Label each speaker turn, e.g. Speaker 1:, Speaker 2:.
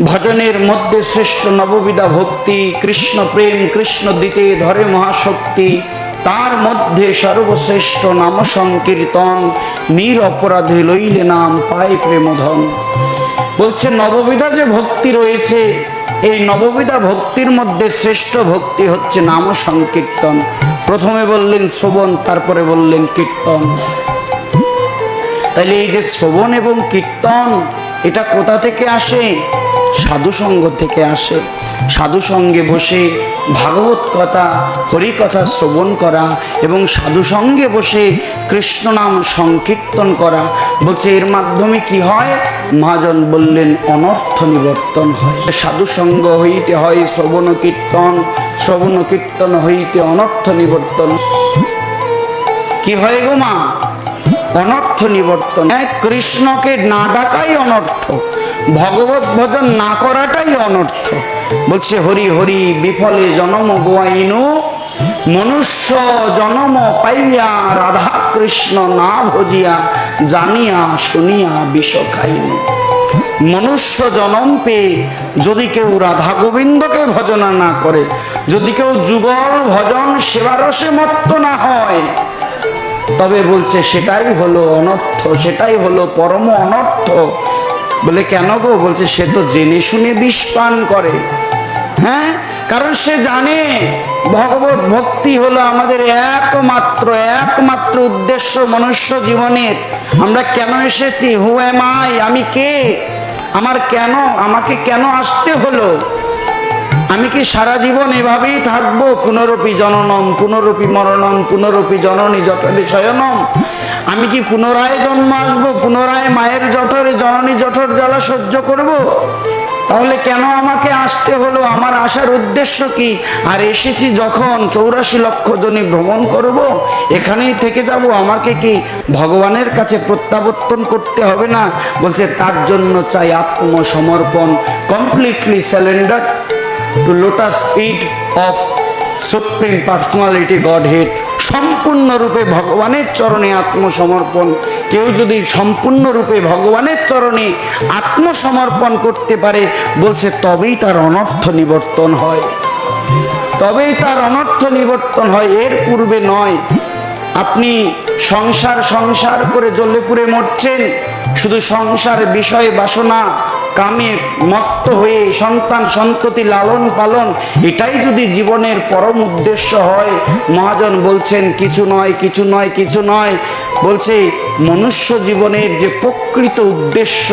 Speaker 1: ভজনের মধ্যে শ্রেষ্ঠ নববিধা ভক্তি, কৃষ্ণ প্রেম কৃষ্ণ দিতে ধরে মহাশক্তি, তার মধ্যে সর্বশ্রেষ্ঠ নাম সংকীর্তন, নির অপরাধে লইলে নাম পায় প্রেমধন। বলছে নববিধা যে ভক্তি রয়েছে, এই নববিধা ভক্তির মধ্যে শ্রেষ্ঠ ভক্তি হচ্ছে নাম সংকীর্তন। প্রথমে বললেন শ্রবণ, তারপরে বললেন কীর্তন। তাইলে এই যে শ্রবণ এবং কীর্তন, এটা কোথা থেকে আসে? সাধুসঙ্গ থেকে আসে। সাধুসঙ্গে বসে ভাগবত কথা হরিকথা শ্রবণ করা এবং সাধুসঙ্গে বসে কৃষ্ণ নাম সংকীর্তন করা। বলছে এর মাধ্যমে কি হয়? মহাজন বললেন অনর্থ নিবর্তন হয়। সাধুসঙ্গ হইতে হয় শ্রবণ কীর্তন, শ্রবণ কীর্তন হইতে অনর্থ নিবর্তন। কি হয় গো মা? অনর্থ নিবর্তন। কৃষ্ণকে না ডাকাই অনর্থ, ভগবত ভজন না করাটাই অনর্থ। বলছে হরি হরি বিফলে জনম গোয়াইনু, মনুষ্য জনম পাইয়া রাধা কৃষ্ণ না ভজিয়া, জানিয়া শুনিয়া বিষ খাইনু। মনুষ্য জনম পেয়ে যদি কেউ রাধা গোবিন্দকে ভজনা না করে, যদি কেউ যুগল ভজন সেবারসে মত্ত না হয়, তবে বলছে সেটাই হলো অনর্থ, সেটাই হলো পরম অনর্থ। বলে কেন গো? বলছে সে তো জেনে শুনে বিষ পান করে। হ্যাঁ, কারণ সে জানে ভগবত ভক্তি হলো আমাদের একমাত্র উদ্দেশ্য মনুষ্য জীবনের। আমরা কেন এসেছি? হু এম আই, আমি কে, আমার কেন, আমাকে কেন আসতে হলো? আমি কি সারা জীবন এভাবেই থাকবো? পুনরপি জননম পুনরপি মরণম পুনরপি জননী জঠরে শয়নম। আমি কি পুনরায় জন্ম আসবো? পুনরায় মায়ের জঠরে জননী জঠর জ্বালা সহ্য করব? তাহলে কেন আমাকে আসতে হলো? আমার আসার উদ্দেশ্য কি? আর এসেছি যখন 84 লক্ষ জনে ভ্রমণ করব, এখানেই থেকে যাব, আমাকে কি ভগবানের কাছে প্রত্যাবর্তন করতে হবে না? বলছে তার জন্য চাই আত্মসমর্পণ, completely surrender to lotus feet of supreme personality godhead. সম্পূর্ণরূপে ভগবানের চরণে আত্মসমর্পণ। কেউ যদি সম্পূর্ণরূপে ভগবানের চরণে আত্মসমর্পণ করতে পারে, বলছে তবেই তার অনর্থ নিবর্তন হয়, তবেই তার অনর্থ নিবর্তন হয়, এর পূর্বে নয়। আপনি সংসার করে জ্বলে পুড়ে মরছেন, শুধু সংসার বিষয় বাসনা কামে মত্ত হয়ে সন্তান সন্ততি লালন পালন, এটাই যদি জীবনের পরম উদ্দেশ্য হয়, মহাজন বলছেন কিছু নয়। বলছে মনুষ্য জীবনের যে প্রকৃত উদ্দেশ্য